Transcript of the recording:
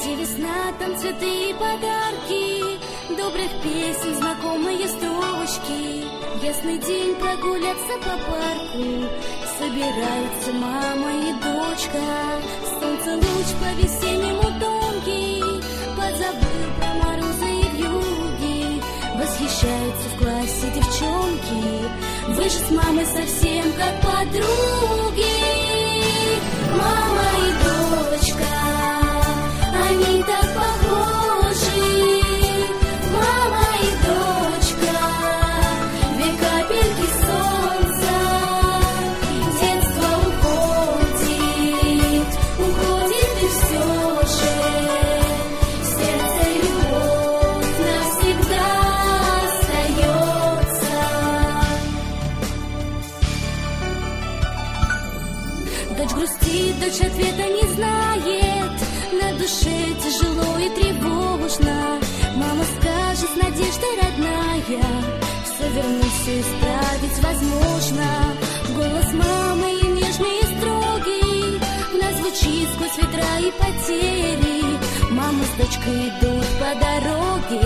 Где весна, там цветы и подарки, добрых песен, знакомые строчки. Ясный день, прогуляться по парку, собираются мама и дочка. Солнце луч по-весеннему тонкий, позабыл про морозы и вьюги. Восхищаются в классе девчонки, вы же с мамой совсем как подруги. Мама и дочка, они так похожи. Мама и дочка, две капельки солнца. Детство уходит и все же в сердце любовь навсегда остается. Дочь грустит, дочь ответа не знает, на душе тяжело и тревожно. Мама скажет с надеждой родная, все вернуть, все исправить возможно. Голос мамы нежный и строгий, вновь звучит сквозь ветра и потери. Мама с дочкой идут по дороге,